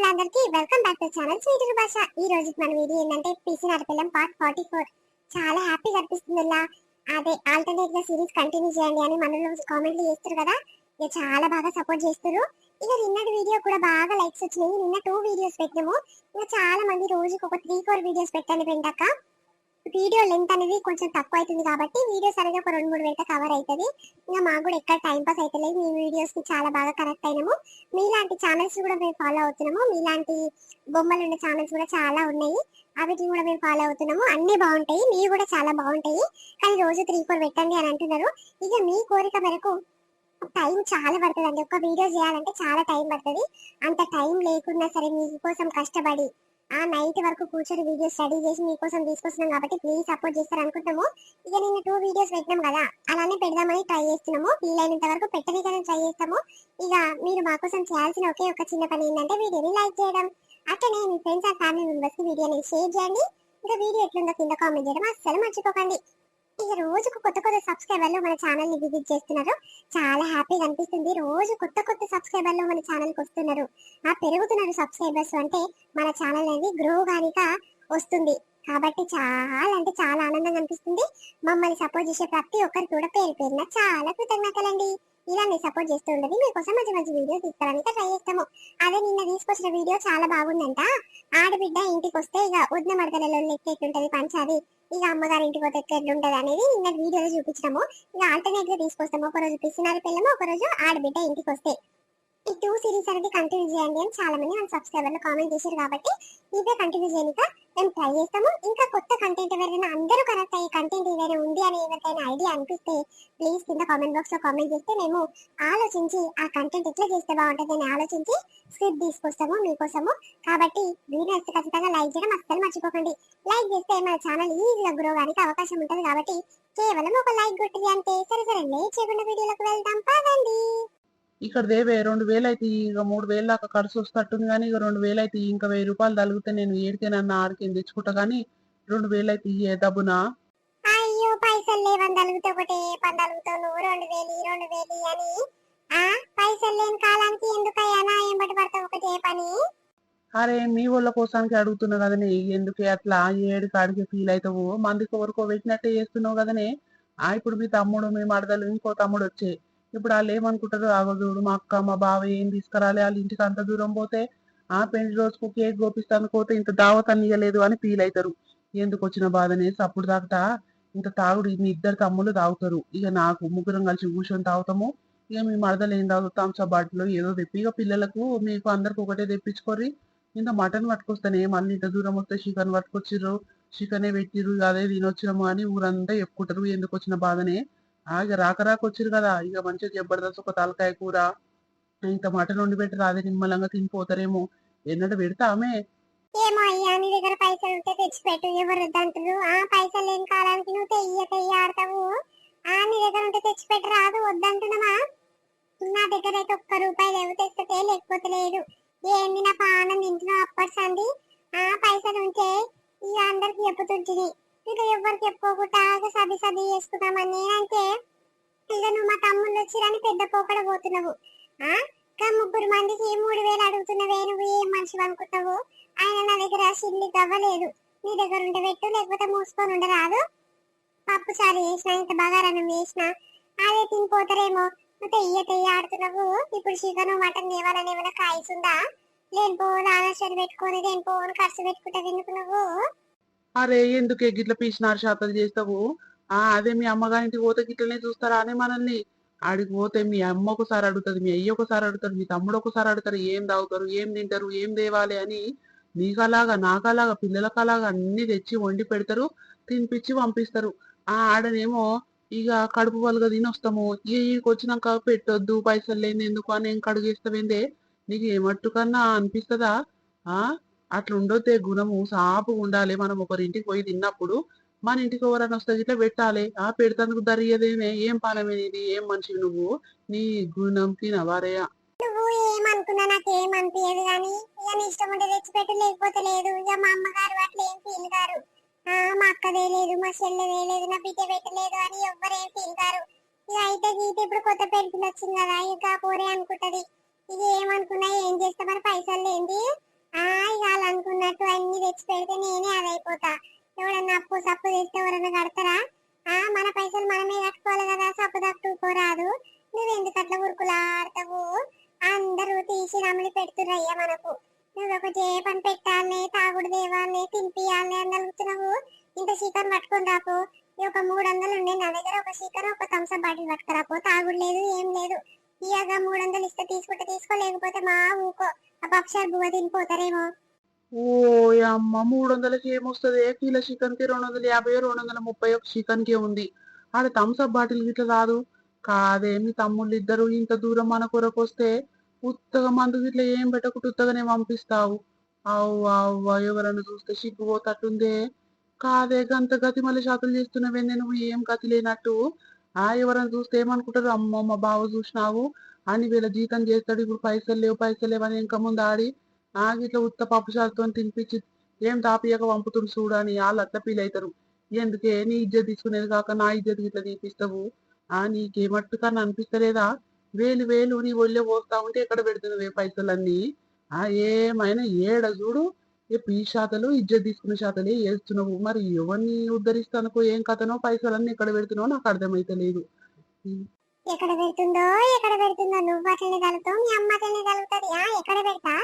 అందరికీ welcome back to channel sweet భాష. ఈ రోజు మన వీడియో ఏంటంటే పిసినారి పిల్లం పార్ట్ 44. చాలా హ్యాపీగా అనిపిస్తుంది. అదే ఆల్టర్నేట్ గా సిరీస్ కంటిన్యూ చేయండి అని మనలో కామెంట్లు చేస్తారు కదా, ఇక చాలా బాగా సపోర్ట్ చేస్తారు. ఇక నిన్నటి వీడియో కూడా బాగా లైక్స్ వచ్చినాయి. నిన్న 2 వీడియోస్ పెట్టినాము. ఇక చాలా మంది రోజుకి ఒక 3-4 వీడియోస్ పెట్టండి పెంటక్క, వీడియో లెంత్ అనేది కొంచెం తక్కువ అవుతుంది కాబట్టి వీడియో సరిగా ఒక 2-3 వేట కవర్ అవుతుంది. ఇంకా మాకు కూడా ఎక్కడ టైం పాస్ అవుతలేదు. మీ వీడియోస్ కి చాలా బాగా కనెక్ట్ అయినాము. మీలాంటి ఛానల్స్ కూడా మేము ఫాలో అవుతున్నాము. మీలాంటి బొమ్మలు ఉన్న ఛానల్స్ కూడా చాలా ఉన్నాయి, వాటిని కూడా మేము ఫాలో అవుతున్నాము. అన్ని బాగుంటాయి, మీరు కూడా చాలా బాగుంటాయి. కానీ రోజు 3-4 పెట్టండి అని అంటున్నారు. ఇక మీ కోరిక మేరకు టైం చాలా పడుతుంది అండి. ఒక వీడియో చేయాలంటే చాలా టైం పడుతుంది. అంత టైం లేకున్నా సరే మీకోసం కష్టపడి ఆ నైట్ వరకు కూర్చొని వీడియో స్టడీ చేసి మీకోసం తీసుకొస్తున్నాం కాబట్టి ప్లీజ్ సపోర్ట్ చేస్తారు అనుకుంటాము. ఇక నిన్న 2 వీడియోస్ పెట్టినాం కదా, అలానే పెడదామని ట్రై చేస్తున్నాము. వీలైనంత వరకు పెట్టడానికి ట్రై చేస్తాము. ఇక మీరు మా కోసం చేయాల్సిన ఒకే ఒక చిన్న పని ఏంటంటే వీడియోని లైక్ చేయడం, అట్లనే మీ ఫ్రెండ్స్ అండ్ ఫ్యామిలీ మెంబర్స్ కి వీడియోని షేర్ చేయండి. ఇంకా వీడియో ఎట్లుందో కింద కామెంట్ చేయడం అస్సలు మర్చిపోకండి. ఇక రోజుకు కొత్త కొత్త సబ్స్క్రైబర్లు మన ఛానల్ ని విజిట్ చేస్తున్నారు. చాలా హ్యాపీగా అనిపిస్తుంది. రోజు కొత్త కొత్త సబ్స్క్రైబర్లు మన ఛానల్ కి వస్తున్నారు. పెరుగుతున్నారు సబ్స్క్రైబర్స్ అంటే మన ఛానల్ అనేది గ్రో గానిక వస్తుంది. కాబట్టి చాలా అంటే చాలా ఆనందంగా అనిపిస్తుంది. మమ్మల్ని సపోర్ట్ చేసే ప్రతి ఒక్కరికి కూడా పేరు పేరున చాలా కృతజ్ఞతలండి. ఇలానే సపోర్ట్ చేస్తూ ఉండదు. మీకోసం మంచి మంచి వీడియో తీసుకోవడానికి ట్రై చేస్తాము. అదే నిన్న తీసుకొచ్చిన వీడియో చాలా బాగుందంట. ఆడబిడ్డ ఇంటికి వస్తే ఇక వదిన మడతలలో లెక్క ఎట్లుంటది పంచాది, ఇక అమ్మగారి ఇంటికి పోతే ఎట్లుంటది అనేది నిన్న వీడియోలో చూపించినాము. ఇక ఆల్టర్నేట్ గా తీసుకొస్తాము. ఒక రోజు పిసినారి పిల్లము, ఒక రోజు ఆడబిడ్డ ఇంటికి వస్తే. ఈ 2 సిరీస్ అనేది కంటిన్యూ చేయండి అని చాలా మంది మన సబ్స్క్రైబర్లు కామెంట్ చేశారు కాబట్టి ఇదే కంటిన్యూ చేయక మేము ట్రై చేస్తాము. ఇంకా కొత్త కంటెంట్ ఎవరైనా అందరూ కనెక్ట్ అయ్యే కంటెంట్ ఏదైనా ఉంది అని ఎవరికైనా ఐడియా అనిపిస్తే ప్లీజ్ కింద కామెంట్ బాక్స్ లో కామెంట్ చేస్తే మేము ఆలోచించి ఆ కంటెంట్ ఎట్లా చేస్తే బాగుంటుంది అని ఆలోచించి స్క్రిప్ట్ తీసుకొస్తాము మీకోసము. కాబట్టి వీడియో నచ్చితే ఖచ్చితంగా లైక్ చేయడం అస్సలు మర్చిపోకండి. లైక్ చేస్తే మన ఛానల్ ఈజీగా గ్రో గానికి అవకాశం ఉంటుంది కాబట్టి కేవలం ఒక లైక్ కొట్టింది అంటే. సరే లేట్ చేయకుండా వీడియోలోకి వెళ్దాం పదండి. ఇక్కడ దేవే 2000 అయితే ఇక 3000 దాకా ఖర్చు వస్తట్టుంది. కానీ ఇక 2000 అయితే ఇంకా 1000 రూపాయలు తగిలితే నేను ఏడికేనన్నా ఆడికేం తెచ్చుకుంటా. కానీ 2000 అయితే ఇయ్యే డబ్బునా. అయ్యో పైసలు లేవని తలుగుతే ఒకటే పని తలుగుతావు. 2000 2000 అని పైసలు లేని కాలానికి ఎందుకయ్యా నా ఎంబటి పడతావు ఒకటే పని. అరే మీ వాళ్ళ కోసానికి అడుగుతున్నా కదనే, ఎందుకే అట్లా ఏడు కాడికి ఫీల్ అవుతావు? మందికి ఎవరికో పెట్టినట్టే చేస్తున్నావు కదనే. ఇప్పుడు మీ తమ్ముడు మీ మరదలు ఇంకో తమ్ముడు వచ్చే ఇప్పుడు వాళ్ళు ఏమనుకుంటారు? ఆగోదుడు మా అక్క మా బావ ఏం తీసుకురాలి, వాళ్ళ ఇంటికి అంత దూరం పోతే పెళ్లి రోజుకు కేక్ గోపిస్తాను పోతే ఇంత దావత్ ఇయ్యలేదు అని ఫీల్ అవుతారు. ఎందుకు వచ్చిన బాధనే అప్పుడు దాకా ఇంత తాగుడు మీ ఇద్దరు తమ్ముళ్ళు తాగుతారు. ఇక నాకు ముగ్గురం కలిసి కూర్చొని తాగుతాము. ఇక మీ మరదలు ఏం తాగుతాం థమ్స్ బాటిల్ ఏదో తెప్పి ఇక పిల్లలకు మీకు అందరికి ఒకటే తెప్పించుకోరి. ఇంత మటన్ పట్టుకొస్తానే మళ్ళీ ఇంత దూరం వస్తే చికెన్ పట్టుకొచ్చిర్రు, చికెనే పెట్టిర్రు, అదే తినొచ్చినాము అని ఊరంతా చెప్పుకుంటారు. ఎందుకు వచ్చిన బాధనే. ఇక రాక వచ్చిర్రు కదా, ఇక మంచిగా జబర్దస్త్ ఒక తలకాయ కూర ఇంత మటన్ వండి పెట్టరు, అదే నిమ్మలంగా తినిపోతారేమో. ఎన్నడూ పెడతా ఆమె. ఏమో అయ్యా నీ దగ్గర పైసలు ఉంటే తెచ్చిపెట్టు, ఎవరు వద్దంటారు. పైసలు లేని కాలానికి నువ్వు తెయ్య ఆడతావు. నీ దగ్గర ఉంటే తెచ్చిపెట్టు రాదు, వద్దంటున్నావా? నా దగ్గర అయితే ఒక్క రూపాయి లేవు, తెస్తే లేకపోతే లేదు. ఏంది నా పానం తింటున్నావు అప్పటి సంది. పైసలు ఉంటే ఇక అందరికి చెప్పుతుంటుంది. ఇక ఎవరికి చెప్పుకోకుండా సది చేసుకుంటామని నేనంటే ఇక నువ్వు మా తమ్ముళ్ళు వచ్చిరని పెద్ద పోకడ పోతున్నావు. ముగ్గురు మందికి 3000 అడుగుతున్నావే, నువ్వు ఏం మనిషి అనుకుంటావు? ఆయన నా దగ్గర సిల్లి గవ్వలేదు. నీ దగ్గర ఉంటే పెట్టు, లేకపోతే మూసుకొని ఉండరాదు. పప్పు చారు వేసినా, ఇంత బగారన్నం వేసినా అదే తినిపోతారేమో. నువ్వు తెయ్య ఆడుతున్నావు. ఇప్పుడు చికెన్ మటన్ తేవాలని ఏమైనా కాయిస్తుందా? లేనిపోను ఆలోచన పెట్టుకొని లేనిపోను ఖర్చు పెట్టుకుంటా ఎందుకు నువ్వు? అరే ఎందుకే గిట్ల పీసినారు శాతలు చేస్తావు? అదే మీ అమ్మగారింటికి పోతే గిట్లనే చూస్తారా అని మనల్ని. ఆడికి పోతే మీ అమ్మ ఒకసారి అడుగుతుంది, మీ అయ్య ఒకసారి అడుగుతాడు, మీ తమ్ముడు ఒకసారి అడుగుతారు, ఏం తాగుతారు, ఏం తింటారు, ఏం తేవాలి అని. నీకలాగా నాకలాగా పిల్లలకు అలాగా అన్ని తెచ్చి వండి పెడతారు, తినిపించి పంపిస్తారు. ఆడనేమో ఇక కడుపు వలుగా తినొస్తాము. ఇక వచ్చినాక పెట్టొద్దు పైసలు లేని ఎందుకు అని ఏం కడుగేస్తావేందే? నీకు ఏమట్టుకన్నా అనిపిస్తుందా? ఆ అట్లా ఉండొద్దే గుణము, సాపుగా ఉండాలి. మనం ఒకరింటికి పోయి తిన్నప్పుడు మన ఇంటికి ఎవరైనా వస్తే ఇట్లా పెట్టాలి. పెడతానికి దరియదేమే. ఏం పాలమే ఇది? ఏం మనిషి నువ్వు? నీ గుణం తినవారయ్య. నువ్వు ఏమనుకున్నా నాకేం అనిపించదు. కానీ ఇక నీ ఇష్టం ఉంటే తెచ్చిపెట్టు, లేకపోతే లేదు. ఇక మా అమ్మగారు అట్లా ఏం ఫీల్ గారు. మా అక్కదే లేదు, మా చెల్లెదే లేదు, నా బిడ్డ పెట్టలేదు అని ఎవ్వరేం ఫీల్ గారు. ఇక అయితే గీత ఇప్పుడు కొత్త పెళ్లి వచ్చింది కదా, ఇక పోరే అనుకుంటది. ఇక ఏమనుకున్నా ఏం చేస్తామని పైసలు లేంది తెచ్చి పెడితే నేనే అదైపోతా. ఎవడన్నా అప్పు సప్పు తెస్తే ఎవరన్నా కడతారా? మన పైసలు మనమే కట్టుకోవాలి కదా, సప్పు తట్టుకోరాదు. నువ్వెందుకు అట్లా ఉరుకులాడతావు? అందరూ తీసి నమిలి పెడుతుర్రయ్యా మనకు. నువ్వు ఒకటి ఏ పని పెట్టాలే, తాగుడు దేవాలే, తినిపియాలే అని అడుగుతున్నావు. ఇంత చికెన్ పట్టుకొని రాపో. ఒక 300 ఉండే నా దగ్గర, ఒక చికెన్ ఒక థమ్స్అప్ బాటిల్ పట్టుకురాపో. తాగుడు లేదు ఏం లేదు. ఇయగా 300 ఇస్తే తీసుకుంటే తీసుకో, లేకపోతే మా ఊకో. ఆ పక్షాలు బువ్వ తినిపోతారేమో. ఓ అమ్మ 300కి ఏమొస్తుంది? కిలో చికెన్ కి 250 230 ఒక చికెన్ కి ఉంది. ఆడ థమ్స్అప్ బాటిల్ గిట్ల రాదు. కాదే మీ తమ్ముళ్ళు ఇద్దరు ఇంత దూరం మన కొరకు వస్తే ఉత్తగా మందు గిట్ల ఏం పెట్టకుండా ఉత్తగానే పంపిస్తావు. అవ్వ అవ్వ ఎవరన్నా చూస్తే సిగ్గుపోతట్టుందే. కాదే గంత గతి మళ్ళీ షాతులు చేస్తున్నావేందే నువ్వు, ఏం గతి లేనట్టు. ఎవరైనా చూస్తే ఏమనుకుంటారు? అమ్మో మా బావ చూసినావు అని వీళ్ళ జీతం చేస్తాడు, ఇప్పుడు పైసలు లేవు అని ఇంకా ముందు ఆడి గిట్ల ఉత్త పప్పు చారుతో తినిపించి ఏం తాపియక పంపుతుడు చూడు అని వాళ్ళు అట్లా ఫీల్ అవుతారు. ఎందుకే నీ ఇజ్జత్ తీసుకునేది కాక నా ఇజ్జత్ గిట్ల తీపిస్తావు? నీకేమట్టుకని అనిపిస్తలేదా? వేలు వేలు నీ ఒళ్ళే పోస్తా ఉంటే ఎక్కడ పెడుతున్నావే పైసలన్నీ? ఏమైనా ఏడ చూడు ఏ పీ శాతలు ఇజ్జత్ తీసుకునే శాతలే వేస్తున్నావు. మరి ఎవరిని ఉద్ధరిస్తానుకో ఏం కథనో పైసలన్నీ ఎక్కడ పెడుతున్నావు నాకు అర్థమైతలేదు. ఎక్కడ పెడుతుందో నువ్వు అట్లనే కలుగుతావు, మీ అమ్మ అట్లనే కలుగుతుంది. ఎక్కడ పెడతా?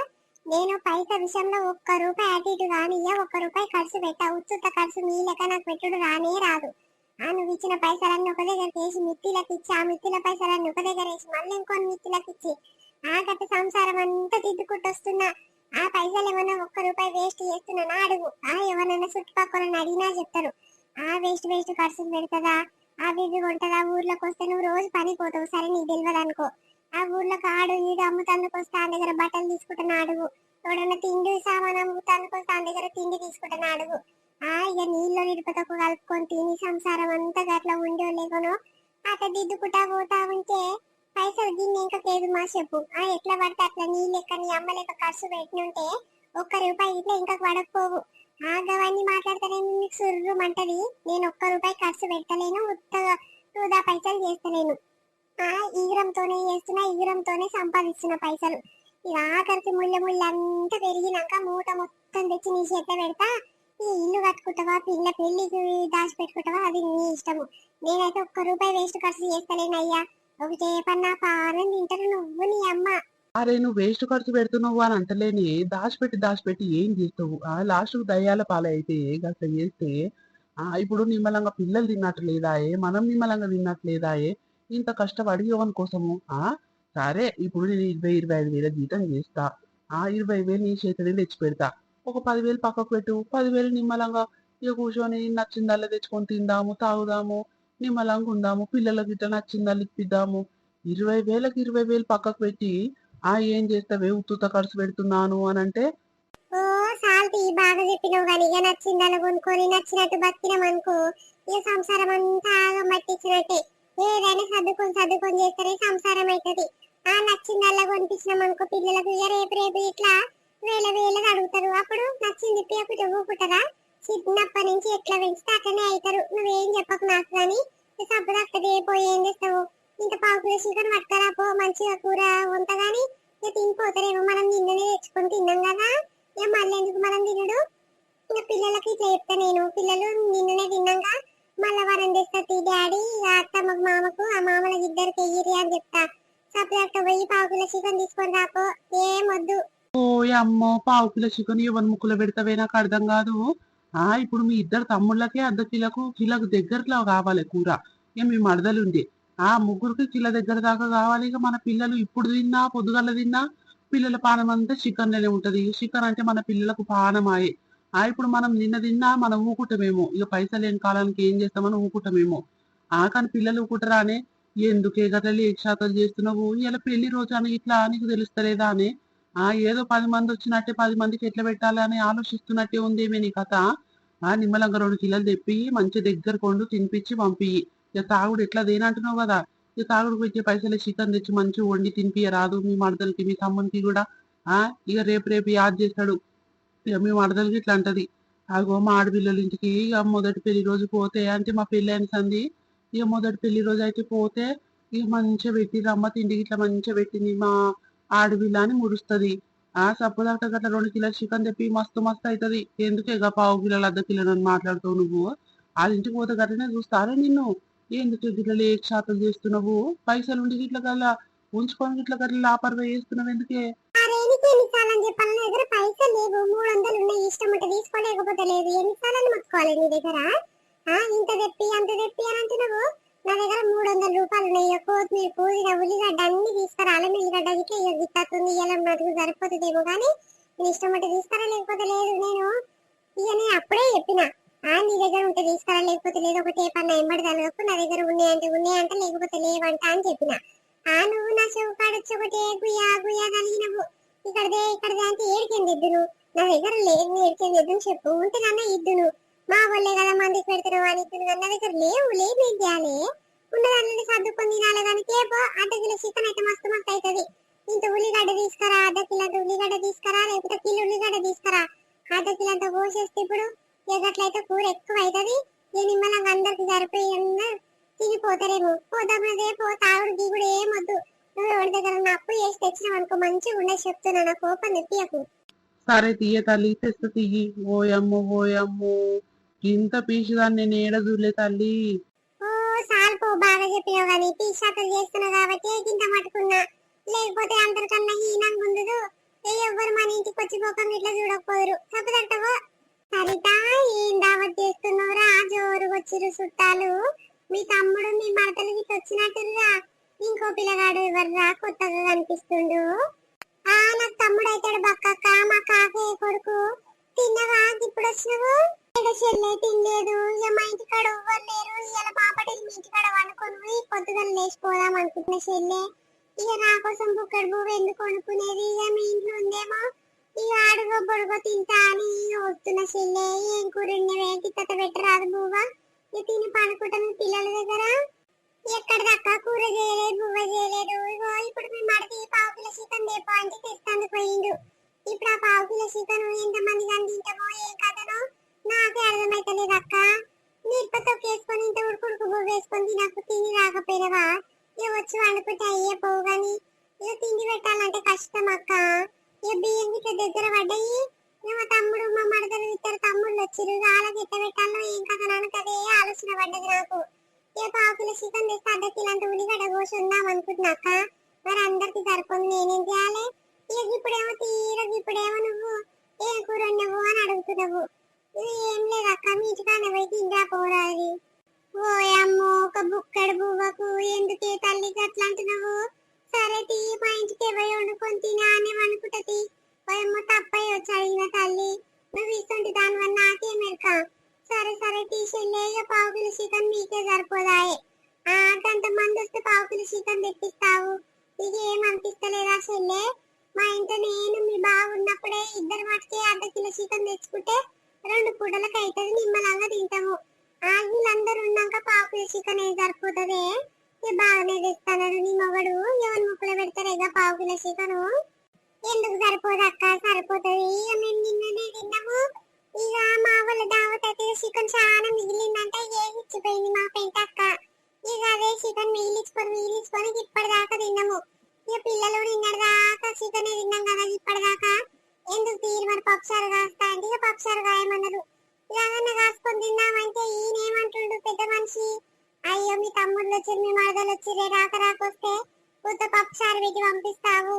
నేను పైసా విషయంలో ఒక్క రూపాయి అటు ఇటు రానియ్యా, ఒక్క రూపాయి ఖర్చు పెట్టా. ఉత్తుత ఖర్చు మీ లెక్క నాకు పెట్టుడు రానే రాదు. నువ్వు ఇచ్చిన పైసలన్నీ ఒక దగ్గర వేసి మిత్తిలకు ఇచ్చి, ఆ మిత్తిల పైసలన్నీ ఒక దగ్గర వేసి మళ్ళీ ఇంకొని మిత్తిలకు ఇచ్చి గత సంసారం అంతా తిద్దుకుంటొస్తున్నా. ఆ పైసలు ఏమన్నా ఒక్క రూపాయి వేస్ట్ చేస్తున్నా అడుగు. ఎవరన్నా చుట్టుపక్కల అడిగినా చెప్తారు. వేస్ట్ ఖర్చులు పెడతదా, అవి ఇవి కొంటదా. ఊర్లోకి వస్తే నువ్వు రోజు పని పోతావు, సరే నీకు తెలియదు అనుకో. ఆ ఊర్లోకి ఆడు ఈడు అమ్ముతానికి వస్తే ఆ దగ్గర బట్టలు తీసుకుంటున్నా అడుగు. ఎవడన్నా తిండి సామాన్ అమ్ముతానికి వస్తే ఆ దగ్గర తిండి తీసుకుంటున్నా అడుగు. ఇక నీళ్ళు నిడుపుతకు కలుపుకొని తిని సంసారం అంతా గట్లా ఉండో లేకనో అట్లా దిద్దుకుంటా పోతా ఉంటే పైసలు గిన్నె ఇంకా కేదు మా చెప్పు. ఎట్లా పడితే అట్లా నీ లెక్క నీ అమ్మ లెక్క ఖర్చు పెట్టినుంటే ఒక్క రూపాయి ఇట్లా ఇంకా పడకపోవు. గవన్నీ మాట్లాడితేనే మీకు సుర్రుమంటది. నేను ఒక్క రూపాయి ఖర్చు పెట్టలేను, ఉత్తగా వృధా పైసలు చేస్తలేను. ఈగరంతోనే చేస్తున్నా, ఈగరంతోనే సంపాదిస్తున్న పైసలు. ఇక ఆఖరికి ముళ్ళ అంతా పెరిగినాక మూట మొత్తం తెచ్చి నీ చేత పెడతా. ఈ ఇల్లు కట్టుకుంటావా, పిల్ల పెళ్లికి దాచి పెట్టుకుంటావా, అది నీ ఇష్టము. నేనైతే ఒక్క రూపాయి వేస్ట్ ఖర్చు చేస్తలేనయ్యా. ఒకటే పన్నా పానం తింటారు నువ్వు నీ అమ్మ. అరే నువ్వు వేస్ట్ ఖర్చు పెడుతున్నావు అని అంటలేని, దాచిపెట్టి ఏం చేస్తావు? లాస్ట్ దయ్యాల పాలైతే అట్లా చేస్తే ఇప్పుడు నిమ్మలంగా పిల్లలు తిన్నట్లేదాయే, మనం నిమ్మలంగా తిన్నట్లేదాయే. ఇంత కష్టపడి ఎవరి కోసము? సరే ఇప్పుడు నేను 20,000-25,000 జీతం చేస్తా. 20,000 నీ చేతిని తెచ్చి పెడతా. ఒక 10,000 పక్కకు పెట్టు. 10,000 నిమ్మలంగా ఇక కూర్చొని నచ్చిందల్లా తెచ్చుకొని తిందాము, తాగుదాము, నిమ్మలంగా ఉందాము, పిల్లలకి ఇట్లా నచ్చిందల్లా ఇప్పిద్దాము. 20,000కి 20,000 పక్కకు పెట్టి ఏం చేస్తావే ఉత్తుత ఖర్చు పెడుతున్నాను అని అంటే? సాల్తీ బాగా చెప్పినావు కానీ ఇక నచ్చిందలా కొనుక్కొని నచ్చినట్టు బతికినాం అనుకో, ఇక సంసారం అంతా ఆగం పట్టించినట్టే. ఏదైనా సర్దుకొని చేస్తేనే సంసారం అవుతుంది. నచ్చిందల్లా కొనిపించినాం అనుకో పిల్లలకు ఇక రేపు ఇట్లా వేల అడుగుతారు. అప్పుడు నచ్చింది ఇప్పి ఊపుకుంటారా? చిన్నప్పటి నుంచి ఎట్లా పెంచితే అట్లనే అవుతారు. నువ్వేం చెప్పకు నాకు కానీ సబ్బు దక్కదే పోయి ఏం చేస్తావు? ఇంత పావుకుల చికెన్ పట్టుకరా పో, మంచిగా కూర వంట గాని ఇక తినిపోతారేమో. మనం నిన్ననే తెచ్చుకొని తిన్నాం కదా, ఇక మళ్ళీ ఎందుకు మనం తినడు? ఇక పిల్లలకి ఇట్లా చెప్తా నేను, పిల్లలు నిన్ననే తిన్నాక మళ్ళా వారం తెస్తా డాడీ, అత్తమ్మకు మామకు, ఆ మామలకు ఇద్దరికి ఎయ్యిరి అని చెప్తా. సపరేట్ పోయి పావుకుల చికెన్ తీసుకొని రాపో, ఏమొద్దు. ఓ అమ్మో 1/2 కిలో చికెన్ ఎవరి ముక్కులో పెడతావే నాకు అర్థం కాదు. ఇప్పుడు మీ ఇద్దరు తమ్ముళ్ళకే అర్ధ కిలోకు దగ్గరలో కావాలి కూర. ఇక మీ మరదలుంది ముగ్గురికి కిలో దగ్గర దాకా కావాలి. ఇక మన పిల్లలు ఇప్పుడు తిన్నా పొద్దుగల తిన్నా పిల్లల పానం అంతా చికెన్లోనే ఉంటది. చికెన్ అంటే మన పిల్లలకు పానమాయే. ఇప్పుడు మనం నిన్న తిన్నా మనం ఊకుంటామేమో, ఇక పైసలు లేని కాలానికి ఏం చేస్తామని ఊకుంటామేమో. కానీ పిల్లలు ఊకుంటారానే? ఎందుకే గట్ల లేక్షాతలు చేస్తున్నావు? ఇలా పెళ్లి రోజు అని ఇట్లా నీకు తెలుస్తలేదా అని? ఏదో 10 మంది వచ్చినట్టే 10 మందికి ఎట్లా పెట్టాలి అని ఆలోచిస్తున్నట్టే ఉందేమే నీ కథ. నిమ్మలంగా 2 కిలోలు తెప్పి మంచి దగ్గర కొండు తినిపించి పంపి. ఇక తాగుడు ఎట్లా దేనంటున్నావు కదా, ఇక తాగుడు వచ్చే పైసలు చికెన్ తెచ్చి మంచి వండి తినిపియరాదు మీ మరదలకి మీ తమ్మునికి కూడా. ఇక రేపు యాద్ చేస్తాడు. ఇక మీ మరదలకి ఇట్లా అంటది, మా ఆడపిల్లల ఇంటికి ఇక మొదటి పెళ్లి రోజు పోతే అంటే మా పెళ్లి అయిన సంది, ఇక మొదటి పెళ్లి రోజు అయితే పోతే ఇక మంచిగా పెట్టింది అమ్మ తిండికి, ఇట్లా మంచిగా పెట్టింది మా ఆడపిల్ల అని ముడుస్తుంది. ఆ సప్పుదాకా గట్ల 2 కిలోల చికెన్ తెప్పి మస్తు మస్తు అవుతుంది. ఎందుకే గా పావు కిలోలు అర్ధ కిలోలు అని మాట్లాడుతావు నువ్వు? వాళ్ళ ఇంటికి పోతే గట్లనే చూస్తారే నిన్ను. ఎందుకు గిట్ల లేట్ షాతులు చేస్తున్నావు? పైసలు ఉండి గిట్ల గల్లా ఉంచుకొని గిట్ల గట్ల లాపర్వే చేస్తున్నావు ఎందుకే? అరే నీకు ఎన్నిసార్లు చెప్పాలి, నా దగ్గర పైసలు లేవు, 300 ఉన్నాయి, ఇష్టం ఉంటే తీసుకోలేకపోతే లేదు. ఎన్నిసార్లు మొత్తుకోవాలి నీ దగ్గర? ఇంత తెప్పి అంత తెప్పి అని అంటున్నావు. నా దగ్గర 300 రూపాయలు ఉన్నాయి. కొత్తిమీర, పుదీనా, ఉల్లిగడ్డ అన్ని తీసుకురా. అల్లం ఎల్లిగడ్డ గిట్ల గిట్టతుంది, ఇలా మటుకు సరిపోతుందేమో కానీ నీ ఇష్టం ఉంటే తీసుకురా, లేకపోతే లేదు. నేను అప్పుడే చెప్పిన, నీ దగ్గర ఉంటే తీసుకురా, లేకపోతే లేదు. ఒకటే పన్న ఎంబడి తలగకు, నా దగ్గర ఉన్నాయంటే లేకపోతే లేవంట అని చెప్పిన. నువ్వు నా చెవు కాడొచ్చి ఒకటే గుయ్యా గుయ్యా కలిగినవు. ఇక్కడదే అంటే ఏడికెంది ఇద్దును? నా దగ్గర లేదు, ఏడికెంది ఇద్దును చెప్పు. ఉంటే నన్న ఇద్దును. మా వాళ్ళే కదా మందికి పెడతారు అని ఇద్దును. నా దగ్గర లేవు, లేదు ఏం చేయాలి? ఉన్నదాన్ని సర్దుకొని తినాలి. కానీ కేపో అర్ధ కిలో చికెన్ అయితే మస్తు మస్తు అవుతుంది. ఇంత ఉల్లిగడ్డ తీసుకురా, అర్ధ కిలో అంత ఉల్లిగడ్డ తీసుకురా, లేకపోతే కిలో ఉల్లిగడ్డ తీసుకురా. అర్ధ కిలో అంత పోసేస్తే ఇప్పుడు ఎగట్లయితే కూర ఎక్కువ అవుతుంది. నిమ్మలంగా అందరికి సరిపోయి తినిపోతారేమో. పోదామదే తాగుడు గీగుడు ఏమొద్దు. నువ్వు ఎవరి దగ్గర అప్పు చేసి తెచ్చినావు అనుకో, మంచిగా ఉండే చెప్తున్నా. నా కోపం తెప్పియకు. సరే తీయ తల్లి, తెస్త తీయి. ఓయమ్మో ఇంత పీచుదాన్ని నేను ఏడ చూడలే తల్లి. సాల్పో, బాగా చెప్పినావు కానీ టీషర్ట్లు చేస్తున్నావు కాబట్టి ఇంత మట్టుకున్నా. లేకపోతే అందరికన్నా హీనంగా ఉండదు. ఎవ్వరు మన ఇంటికి వచ్చి పోకం ఇట్లా చూడకపోరు. తప్పదంటావో? సరిత, ఏం దావత్ చేస్తున్నావురా? జోరుగా వచ్చిరు చుట్టాలు. మీ తమ్ముడు మీ మరదలు గిట్ల వచ్చినట్టుగా. ఇంకో పిల్లగాడు ఎవర్రా కొత్తగా కనిపిస్తుండు? నాకు తమ్ముడు అవుతాడు బక్కక్క, మా కాకయ్య కొడుకు. తిన్నవా? ఇప్పుడు వచ్చినవు? చెల్లె తినలేదు. ఇక మా ఇంటికాడ ఎవ్వరు లేరు. ఇలా పాపటికి మీ ఇంటికాడ వండుకొని పొద్దుగా లేచిపోదాం అనుకుంటున్న చెల్లె. ఇక నా కోసం బుక్కడు పువ్వు ఎందుకు వండుకునేది? ఇక మీ ఇంట్లో ఉందేమో. ఇక అడుగో బొడుగో తింటా అని వస్తున్న చెల్లె. ఏం కూర వేంటి తత పెట్టరాదు బువ్వ? ఇక తిని పనుకుంటా మీ పిల్లల దగ్గర. ఎక్కడ దాకా కూర చేయలేదు, బువ్వ చేయలేదు. ఇగో ఇప్పుడు మీ మడిది పావు కిలో చికెన్ దేపో అంటే తెస్తాను పోయిండు. ఇప్పుడు ఆ పావు కిలో చికెన్ ఎంతమంది కానీ తింటామో ఏం కథనో నాకే అర్థమైతలేదు అక్క. మిరపతో వేసుకొని ఇంత ఉడుకుడుకు బువ్వ వేసుకొని తినకు, తిని రాకపోయినవా? ఇక వచ్చి వండుకుంటే అయ్యే పోవు గాని ఇక తిండి పెట్టాలంటే కష్టం అక్క. ఇక బియ్యం గిట్ల దగ్గర పడ్డాయి. మా తమ్ముడు మా మరదలు ఇద్దరు తమ్ముళ్ళు వచ్చిరు. వాళ్ళకి ఎట్ట పెట్టాలో ఏం కథ అదే ఆలోచన పడ్డది నాకు. ఇక పావు కిలో చికెన్ తెస్తే అర్ధ కిలో అంత ఉల్లిగడ్డ కోసి ఉందాం అనుకుంటున్నాక. మరి అందరికి సరిపోతుంది, నేనేం చేయాలి? ఇక ఇప్పుడేమో ఇప్పుడేమో నువ్వు ఏం కూర వండావు అని అడుగుతున్నావు. ఏం లేదు అక్క, మీ ఇంటికాడ పోయి తిందా పోరాది. ఓయమ్మో, ఒక బుక్కడు బువ్వకు ఎందుకే తల్లి అట్లా అంటున్నావు? సరే తీ, మా ఇంటికి పోయి వండుకొని తినా అని అనుకుంటది. ఓయమ్మో తప్పై వచ్చి అడిగిన తల్లి. నువ్వు ఇస్తుంటే దానివల్ల నాకేం ఎరక. సరే తీసేలే. ఇక పావు కిలో చికెన్ మీకే సరిపోదాయే. గంట మంది వస్తే పావు కిలో చికెన్ తెప్పిస్తావు. ఇక ఏమనిపిస్తలేదా చెల్లె? మా ఇంట్లో నేను మీ బావ ఉన్నప్పుడే ఇద్దరు మటుకే అర్ధ కిలో చికెన్ తెచ్చుకుంటే 2 పూటలకు అవుతుంది, నిమ్మలంగా తింటాము. వీళ్ళందరూ ఉన్నాక పావు కిలో చికెన్ ఏం సరిపోతుంది? ఇక బాగానే తెస్తాడు నీ మొగడు. ఎవరి ముక్కలు పెడతారు ఇక పావు కిలో చికెన్? ఎందుకు సరిపోదు అక్క? సరిపోతుంది. ఇక మేము నిన్ననే తిన్నాము. ఇక మా వాళ్ళ దావత్ అయితే చికెన్ చాలా మిగిలిందంటే ఏది ఇచ్చిపోయింది మా పెంటక్క. ఇక అదే చికెన్ మిగిలించుకొని ఇప్పటిదాకా తిన్నాము. ఇక పిల్లలు నిన్నటిదాకా చికెన్ తిన్నాం కదా ఇప్పటిదాకా. ఎందుకు తీరు మరి పప్పుచారు కాస్తా అంటే ఇక పప్పుచారు కాయమన్నారు. ఇలాగన్నా కాసుకొని తిన్నామంటే ఈయనేమంటుండు పెద్ద మనిషి, అయ్యో మీ తమ్ముళ్ళు వచ్చారు, మీ మరదలు వచ్చి రాకొస్తే కొత్త పప్పుచారు పెట్టి పంపిస్తావు.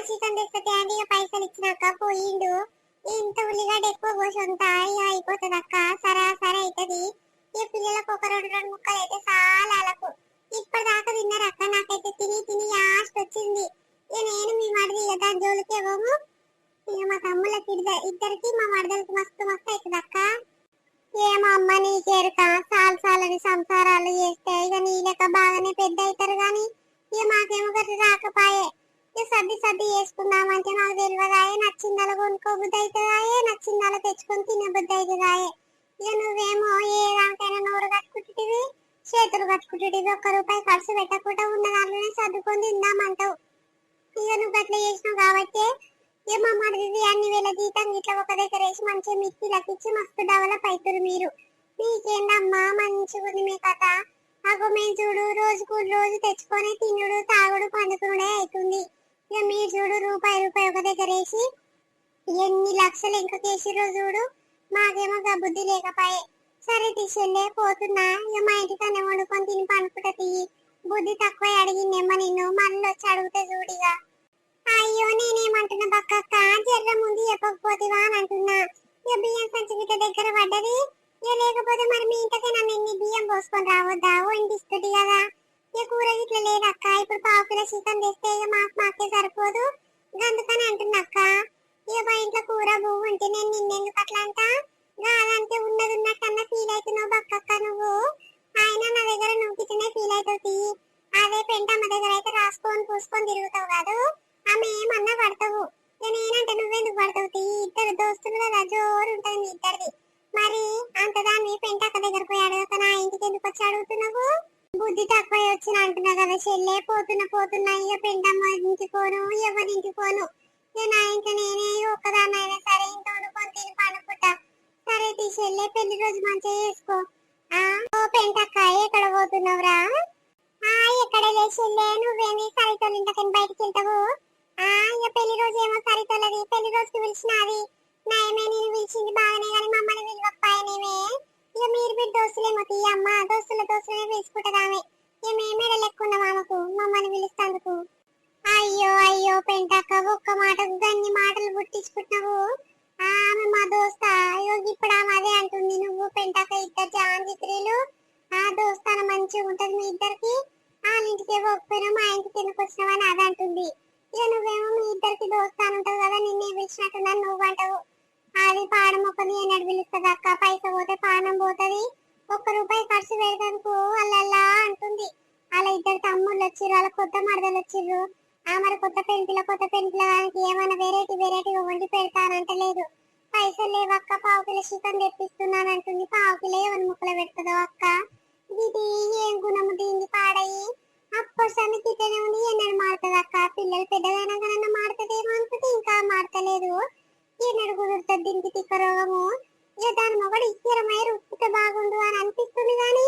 చికెన్ తెస్తే అంటే ఇక పైసలు ఇచ్చినాక పోయిండు. ఇంత ఉల్లిగడ్డ ఎక్కువ కోసంతా అయిపోతుంది అక్క. సరే అవుతుంది. ఈ పిల్లలకు ఒక 2 ముక్కలు అయితే చాలా అలకు. ఇప్పటిదాకా తిన్నారు అక్క. నాకైతే తిని యాస్ట్ వచ్చింది. ఇక నేను మీ మడిది ఇక దాని జోలికి ఇవ్వము. ఇక మా తమ్ముళ్ళకి ఇద్దరికి మా మరదలకి మస్తు అవుతుంది అక్క. ఏమో అమ్మ నీకేరుక, సాలని సంసారాలు చేస్తే ఇక నీ లెక్క బాగానే పెద్ద అవుతారు గాని ఇక మాకేమో గట్ల రాకపాయే. ఇక సర్ది చేసుకుందామంటే నాకు తెలియదాయే. నచ్చిందల కొనుక్కోబుద్ధి అవుతుందాయే, నచ్చిందల తెచ్చుకొని తినబుద్ధి అవుతుందాయే. ఇక నువ్వేమో ఏ దానికైనా నోరు కట్టుకుంటుటివి, చేతులు కట్టుకుంటుటివి. 1 రూపాయి ఖర్చు పెట్టకుండా ఉన్న దాంట్లోనే సర్దుకొని తిందామంటావు. ఇక నువ్వు అట్లా చేసినావు కాబట్టి ఇక మా మరిది అన్ని వేల జీతం ఇట్లా ఒక దగ్గర వేసి మంచిగా మిక్సీలకు ఇచ్చి మస్తు డెవలప్ అవుతారు మీరు. మీకేందమ్మా మంచిగా ఉంది మీ కథ. అగో మేము చూడు రోజు తెచ్చుకొని తినుడు తాగుడు పండుకునుడే అవుతుంది. ఇక మీరు చూడు రూపాయి రూపాయి ఒక దగ్గర వేసి ఎన్ని లక్షలు ఇంకా కేసిరో చూడు. మాకేమో గా బుద్ధి లేకపాయే. సరే తీసేళ్ళే పోతున్నా, ఇక మా ఇంటికన్నా వండుకొని తిని పనుకుంటా తీయి. బుద్ధి తక్కువ అడిగిందేమో నిన్ను, మళ్ళీ వచ్చి అడిగితే చూడిగా. అయ్యో నేనేమంటున్నా పక్కక్క, జర్ర ముందు చెప్పకపోతేవా అని అంటున్నా. ఇక బియ్యం సంచి గిట్ల దగ్గర పడ్డది. ఇక లేకపోతే మరి మీ ఇంటికి నన్ను ఎన్ని బియ్యం పోసుకొని రావద్దా, వండిస్తుంది కదా. ఇక కూర గిట్ల లేదక్క, ఇప్పుడు పావు కిలో చికెన్ తెస్తే ఇక మాకే సరిపోదు. అందుకని అంటున్నా అక్క. ఇక మా ఇంట్లో కూర పువ్వు ఉంటే నేను నిన్నెందుకు అట్లా అంటా. కాదంటే ఉన్నది ఉన్నట్టన్నా ఫీల్ అవుతున్నావు పక్కక్క నువ్వు. ఆయన నా దగ్గర నువ్వు గిట్లనే ఫీల్ అవుతావు. అదే పెంటమ్మ దగ్గర అయితే రాసుకొని పూసుకొని తిరుగుతావు కాదు, ఆమె ఏమన్నా పడతావు. నేనంటే నువ్వెందుకు పడతావు. ఇద్దరు దోస్తులు కదా, జోరు ఉంటది మీ ఇద్దరిది. మరి అంతదాన్ని పెంటక్క దగ్గర పోయి అడగక నా ఇంటికి ఎందుకు వచ్చి అడుగుతున్నావు. బుద్ధి తక్కువ వచ్చిన అంటున్నా కదా చెల్లె. పోతున్నా ఇక పెంటమ్మ ఇంటికి పోను, ఎవరింటికి పోను. ఇక నా ఇంట్లో నేనే ఒక్కదాన్నైనా సరే ఇంత వండుకొని తిని పనుకుంటా. సరే తీసేళ్ళే, పెళ్లి రోజు మంచిగా చేసుకో. ఆ ఓ పెంటక్క ఎక్కడ పోతున్నావురా. ఎక్కడ లేచెల్లే, నువ్వేమి సరితోళ్ళ ఇంటికని బయటికి వెళ్తావు. ఇక పెళ్లి రోజు ఏమో సరితోళ్ళది, పెళ్లి రోజుకి పిలిచినది నాయమే. నేను పిలిచింది బాగానే కానీ మమ్మల్ని పిలవకపోయానేమే. ఇక మీరు మీరు దోస్తులేమో తీయమ్మ, దోస్తులనే పిలుచుకుంటదామే. ఇక మేమేడ లెక్కున్నాం ఆమెకు మమ్మల్ని పిలుస్తందుకు. అయ్యో అయ్యో పెంటక్క, ఒక్క మాటకు గన్ని మాటలు పుట్టించుకుంటున్నావు. ఆమె మా దోస్త. అయ్యో ఇప్పుడు ఆమె అదే అంటుంది. నువ్వు పెంటక్క ఇద్దరు జాంజిత్రులు, ఆ దోస్తాన మంచిగా ఉంటది మీ ఇద్దరికి. వాళ్ళ ఇంటికి పోకపోయినా మా ఇంటికి ఎందుకు వచ్చినావని అది అంటుంది. ఇక నువ్వేమో మీ ఇద్దరికి దోస్తాను ఉంటావు కదా, నిన్నే పిలిచినట్టున్నాను నువ్వు అంటావు. అది పాడం ఒకది ఎన్నడు పిలుస్తుంది అక్క. పైస పోతే పానం పోతుంది, ఒక్క రూపాయి ఖర్చు పెడతానుకో అల్లల్లా అంటుంది. అలా ఇద్దరు తమ్ముళ్ళు వచ్చిర్రు, వాళ్ళ కొత్త మరదలు వచ్చిర్రు. మరి కొత్త పెంపుల దానికి ఏమైనా వెరైటీ వండి పెడతానంటలేదు. పైసలు లేవక్క, పావు కిలో చికెన్ తెప్పిస్తున్నానంటుంది. పావు కిలో ఎవరి ముక్కలు పెడుతుందో అక్క. ఇది ఏం గుణము దీన్ని పాడయి. అప్పుడు తిట్టనే ఉంది, ఎన్నడు మారుతుంది అక్క. పిల్లలు పెద్దదైనాకనన్నా మారుతుందేమో అనుకుంటే ఇంకా మారతలేదు. ఎన్నడు కుదురుతుంది దీనికి తిక్క రోగము. ఇక దాని మొగడు ఇద్దరమై ఉత్తుతే బాగుండు అని అనిపిస్తుంది కానీ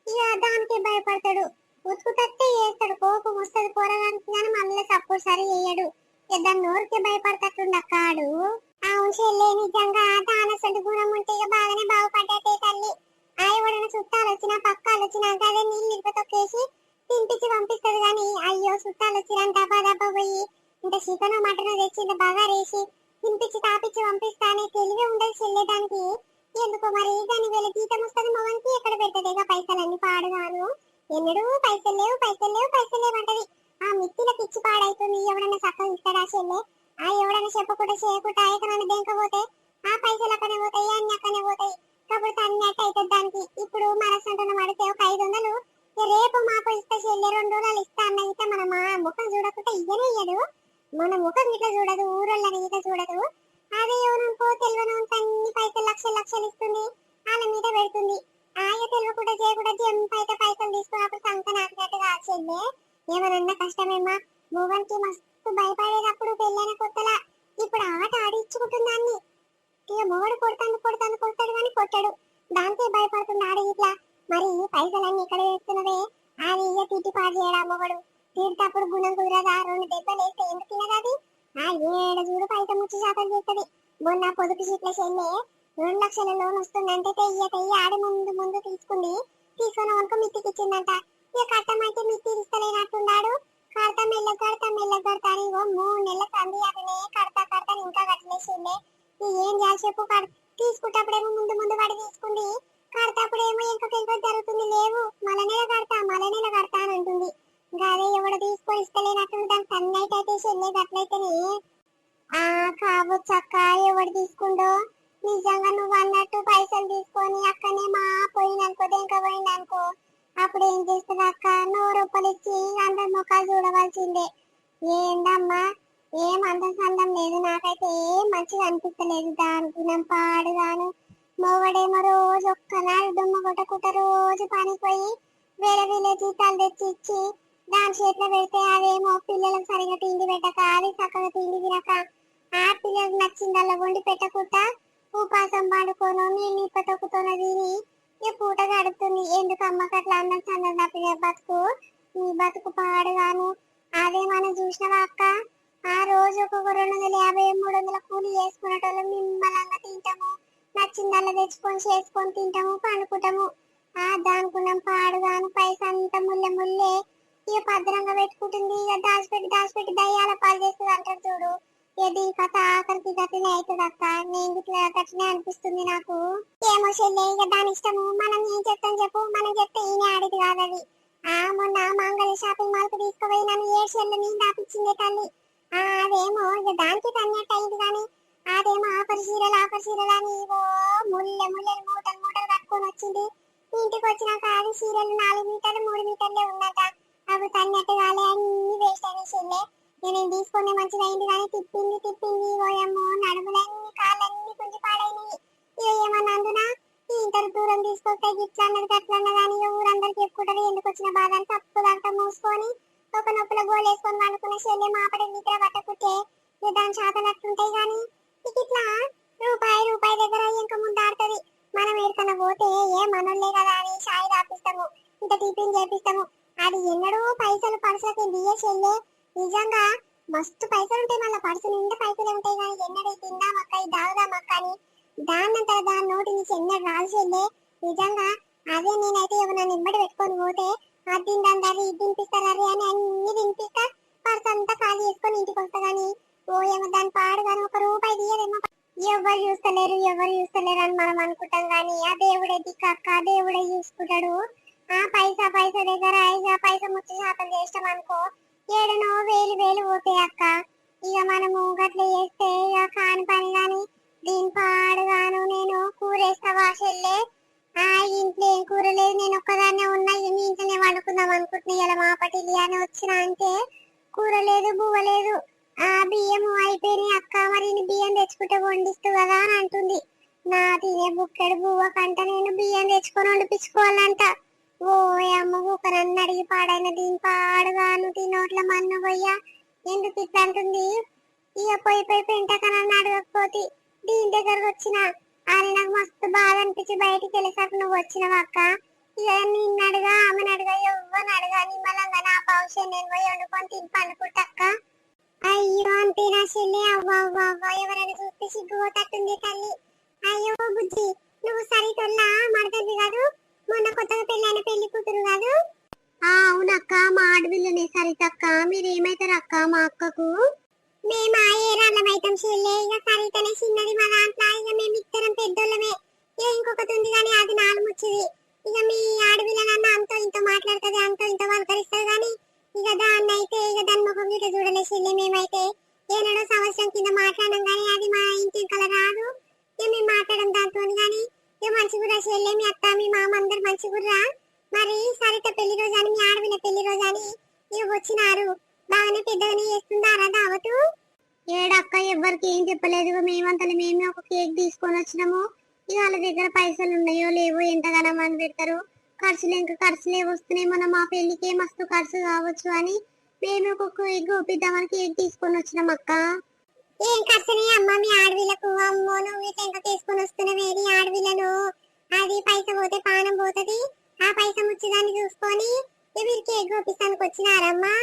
ఇక దానికే భయపడతాడు. ఉతుకుతట్టే చేస్తాడు, కోపం వస్తుంది పోరగానికి కానీ మళ్ళీ సపోర్ట్ సరి చేయడు. ఇక దాని నోరుకే భయపడతట్టుండ కాడు. అవును చెల్లె, నిజంగా దానసంటి గుణం ఉంటే ఇక బాగానే బాగుపడ్డట్టే తల్లి. ఎవడైనా చుట్టాలు వచ్చినా పక్కాలు వచ్చినా అదే నీళ్ళు ఇరుపతొక్కేసి తినిపించి పంపిస్తుంది కానీ అయ్యో చుట్టాలు వచ్చినా డబ్బా పోయి ఇంత చికెన్ మటన్ తెచ్చి ఇంత బగారేసి తినిపించి తాపించి పంపిస్తానే తెలివే ఉండదు చెల్లేదానికి. ఎందుకో మరి దాని వేళ జీతం వస్తుంది మొగనికి, ఎక్కడ పెడతదేగా పైసలన్నీ పాడుగాను. ఎన్నడూ పైసలు లేవు అంటది. ఆ మిత్తిల పిచ్చి పాడైతుంది. ఎవడన్నా చక్కగా ఇస్తాడా చెల్లె. ఎవడన్నా చెప్పకుండా చేయకుండా ఎక్కడన్నా దేంకపోతే ఆ పైసలు అక్కనే పోతాయి, అన్ని అక్కనే పోతాయి. కాబట్టి అన్నట్టు అవుతుంది దానికి. ఇప్పుడు మనసంటున్న పడితే ఒక 500 రేపు మాకు ఇస్తే చెల్లె 2 రోజులు ఇస్తా అన్న ఇస్తే మన ముఖం చూడకుండా ఇయ్యనే ఇయ్యడు. మన ముఖం ఇట్లా చూడదు, ఊరోళ్ళని ఇట్లా చూడదు. అదే ఎవరనుకో తెలియని అన్ని పైసలు లక్షలు ఇస్తుంది, వాళ్ళ మీద పెడుతుంది. తెలియకుండా చేయకుండా జంప్ అయితే పైసలు తీసుకున్నప్పుడు సంత నాటినట్టుగా చెల్లె. ఏమనన్నా కష్టమేమా. భువన్కి మస్తు భయపడేటప్పుడు పెళ్ళైన కొత్తలా. ఇప్పుడు ఆట ఆడిచ్చుకుంటుంది అన్ని. ఇక మొగడు కొడతాడు కానీ కొట్టాడు. దాంతో భయపడుతుంది ఆడ ఇట్లా. మరి పైసలన్నీ ఇక్కడ వేస్తున్నవే అది ఇక తిట్టి పాడు చేయడా మొగడు. తిట్టప్పుడు గుణం కుదరదా, 2 దెబ్బలు వేస్తే ఎందుకు తినదది. 7 చూడు పైస ముచ్చి శాతం చేస్తుంది. మొన్న పొదుపు సీట్ల చెల్లె 2 లక్షల లోన్ వస్తుందంటే తెయ్య ఆడి ముందు తీసుకొని వనుక మిత్తికి ఇచ్చిందంట. ఇక కట్టమంటే మిత్తి ఇస్తలేనట్టున్నాడు. కడతా మెల్ల అని 3 నెలల సంది అతనే కడతా ఇంకా కట్టలేసిందే. ఏం చేయాలి చెప్పు. తీసుకుంటప్పుడేమో ముందు పడి తీసుకుంది, కడతాప్పుడేమో ఇంకా జరుగుతుంది. లేవు మల నెల కడతా అని అంటుంది. అదే ఎవడు తీసుకొని ఇస్తలేనట్టు దానికి సన్నైట్ అయితే చెల్లేదు. అట్లయితేనే కావచ్చు అక్క, ఎవడు తీసుకుండో. నిజంగా నువ్వు అన్నట్టు పైసలు తీసుకొని అక్కనే మా పోయిందనుకో, దేంక పోయిందనుకో, అప్పుడు ఏం చేస్తుంది అక్క. 100 రూపాయలు ఇచ్చి అందరి ముఖాలు చూడవలసిందే. ఏందమ్మా ఏం అందం లేదు. నాకైతే ఏం మంచిగా అనిపించలేదు. దాని గుణం పాడుగాను. మొగడేమో రోజు ఒక్కనాడు దుమ్మ కొట్టకుంట రోజు పనిపోయి వేరే జీతాలు తెచ్చి ఇచ్చి దాని చేతిలో పెడితే అదేమో పిల్లలకు సరిగా తిండి పెట్టక, అది చక్కగా తిండి తినక, ఆ పిల్లలకు నచ్చిందల్లా వండి పెట్టకుండా ఉపాసం పండుకోను నేను ఇప్ప తొక్కుతోన తిని ఈ పూట గడుపుతుంది. ఎందుకు అమ్మకి అట్లా అన్నం చందం తప్పిన బతుకు. ఈ బతుకు పాడుగాను. అదే మనం చూసినవా అక్క, ఆ రోజు ఒక్కొక్క 250 300 కూలి చేసుకునేటోళ్ళం నిమ్మలంగా తింటాము, నచ్చిందల్లా తెచ్చుకొని చేసుకొని తింటాము పండుకుంటాము. ఆ దానుకున్నాం పాడుగాను పైసా అంతా ముల్లె ముల్లే ఇక భద్రంగా పెట్టుకుంటుంది. ఇక దాచిపెట్టి దాచిపెట్టి దయ్యాల పాలు చేస్తుంది అంటారు చూడు. ఇక దీని కథ ఆఖరికి గట్టినే అవుతుంది అక్క. నేను ఇట్లా గట్టినే అనిపిస్తుంది నాకు. ఏమో చెల్లె ఇక దాని ఇష్టము. మనం ఏం చెప్తాం చెప్పు, మనం చెప్తే ఈయన ఆడిది కాదు అది. ఆ మొన్న మంగళ షాపింగ్ మాల్ కు తీసుకుపోయి నన్ను 7 చెల్లె నేను దాపించింది తల్లి. అదేమో ఇక దానికి తన్నట్టు అయింది కానీ అదేమో ఆఫర్ చీరలు అని ఇవో ముల్లె ముల్లెలు మూటలు మూటలు కట్టుకొని వచ్చింది. ఇంటికి వచ్చినాక అది చీరలు 4 మీటర్లు 3 మీటర్లే ఉన్నట. అవి తన్నట్టు కాలే, అన్ని వేస్ట్ అయిన చెల్లె. నేను తీసుకునే మంచిది అయింది కానీ తిప్పింది తిప్పింది ఓయమ్మో నడుములన్నీ కాళ్ళన్నీ కొంచెం పాడైనవి. ఇక ఏమన్నా అందునా ఇంత దూరం తీసుకొస్తే గిట్లా అన్నది గట్ల అన్నది అని ఊరందరికి చెప్పుకుంటారు. ఎందుకు వచ్చిన బాధ అని తప్పుదంతా మూసుకొని ఒక నొప్పుల గోలేసుకొని వండుకున్న చెల్లె మాపడి నిద్ర పట్టకుంటే దాని చేతనట్టుంటాయి కానీ ఇక ఇట్లా రూపాయి రూపాయి దగ్గర ఇంకా ముందాడుతుంది. మనం ఎక్కడికన్నా పోతే ఏ మనోళ్ళే కదా అని షాయి రాపిస్తాము, ఇంత టిఫిన్ చేపిస్తాము. అది ఎన్నడూ పైసలు పర్సులకి బియ్య చెల్లె. నిజంగా మస్తు పైసలు ఉంటాయి, మళ్ళీ పర్సు నిండా పైసలు ఉంటాయి కానీ ఎన్నడూ తిందామక్క ఇది దాగుదామక్క అని దాన్నంతా దాని నోటి నుంచి ఎన్నడూ రాదు చెల్లె. నిజంగా అదే నేనైతే ఎవరైనా నిమ్మడి పెట్టుకొని పోతే అది తింటారు ఇది తినిపిస్తారు అని అన్ని తినిపిస్తా పర్స్ అంతా ఖాళీ చేసుకొని ఇంటికి వస్తా గానీ ఓ ఏమో దాని పాడు కానీ 1 రూపాయి తీయదేమో. ఎవరు చూస్తలేరు అని మనం అనుకుంటాం కానీ ఆ దేవుడే దిక్కక్క, దేవుడే చూసుకుంటాడు. ఆ పైసా పైసా దగ్గర ఐసా పైసా ముచ్చి శాతం చేస్తాం అనుకో ఏడనో వేలు వేలు పోతాయి అక్క. ఇక మనము గట్ల చేస్తే ఇక కాని పని గాని దీని పాడుగాను నేను కూరేస్తావా చెల్లె. ఆ ఇంట్లో ఏం కూర లేదు, నేను ఒక్కదాన్నే ఉన్నా. మీ ఇంట్లోనే వండుకుందాం అనుకుంటున్నా. ఇలా మా పటిలి అని వచ్చిన అంటే కూర లేదు బువ్వ లేదు. ఆ బియ్యం అయిపోయినాయి అక్క, మరి బియ్యం తెచ్చుకుంటే వండిస్తూ కదా అని అంటుంది. నా తినే బుక్కెడు బువ్వ కంట నేను బియ్యం తెచ్చుకొని వండిపించుకోవాలంట. ఓ అమ్మ ఊక నన్ను అడిగి పాడైన దీని పాడుగాను తినోట్ల మన్ను పోయ్యా ఎందుకు ఇట్లా అంటుంది. ఇక పోయి పోయి పెంటక నన్ను అడగకపోతే దీని దగ్గరకు వచ్చిన అని నాకు మస్తు బాధ అనిపించి బయటికి వెళ్ళేసాక నువ్వు వచ్చినావు అక్క. ఇక నిన్ను అడగా ఆమెను అడగా ఎవ్వని అడగా నిమ్మలంగా నా పౌషం నేను పోయి వండుకొని తిని పండుకుంటక్క. అయ్యో అంతేనా చెల్లి, అవ్వ అవ్వ అవ్వ ఎవరైనా చూస్తే సిగ్గుపోతట్టుంది తల్లి. అయ్యో బుజ్జి నువ్వు సరితొల్లా మడతది కాదు, మొన్న కొత్తగా పెళ్ళైన పెళ్లి కూతురు కాదు. అవునక్క మా ఆడపిల్లనే సరితక్క. మీరేమైతారు అక్క మా అక్కకు? మేము ఆ ఏరాళ్ళమైతాం చెల్లె. ఇక సరితనే చిన్నది మా దాంట్లో. ఇక మేము ఇద్దరం పెద్దోళ్ళమే. ఇంకొకటి ఉంది కానీ అది 4 ముచ్చిది. ఇక మీ ఆడపిల్లనన్న అంతో ఇంతో మాట్లాడుతుంది, అంతో ఇంతో పలకరిస్తుంది కానీ ఇక దాన్ని అయితే ఇక దాని ముఖం గిట్ల చూడలే చెల్లె. మేమైతే ఏనాడో సంవత్సరం కింద మాట్లాడడం కానీ అది మా ఇంటి కల రాదు. ఇక మేము మాట్లాడడం దాంతో కానీ ఇక మంచిగురా చెల్లె. మీ అత్త మీ మామ అందరు మంచిగుర్రా? మరి సరిత పెళ్లి రోజు అని మీ ఆడపిల్ల పెళ్లి రోజు అని ఇక వచ్చినారు. బాగానే పెద్దగానే చేస్తుందారా దావతు? ఏడక్క ఎవ్వరికి ఏం చెప్పలేదు. మేమంతలో మేమే ఒక కేక్ తీసుకొని వచ్చినాము. ఇక వాళ్ళ దగ్గర పైసలు ఉన్నాయో లేవో ఎంతగానో మంది పెడతారు, ఖర్చులు ఇంకా ఖర్చులే వస్తున్నాయి. మనం మా పెళ్లికి మస్తు ఖర్చు కావచ్చు అని మేము ఒక కేక్ ఒప్పిద్దామని కేక్ తీసుకొని వచ్చినాం అక్క. ఏం ఖర్చుని అమ్మ మీ ఆడవిలకు? అమ్మో నువ్వు ఇట్లా ఇంకా తీసుకొని వస్తున్నావేది ఆడవిలను? అది పైస పోతే పానం పోతది. ఆ పైస ముచ్చిదాన్ని చూసుకొని మీరు కేక్ ఒప్పిస్తానికి వచ్చినారమ్మా.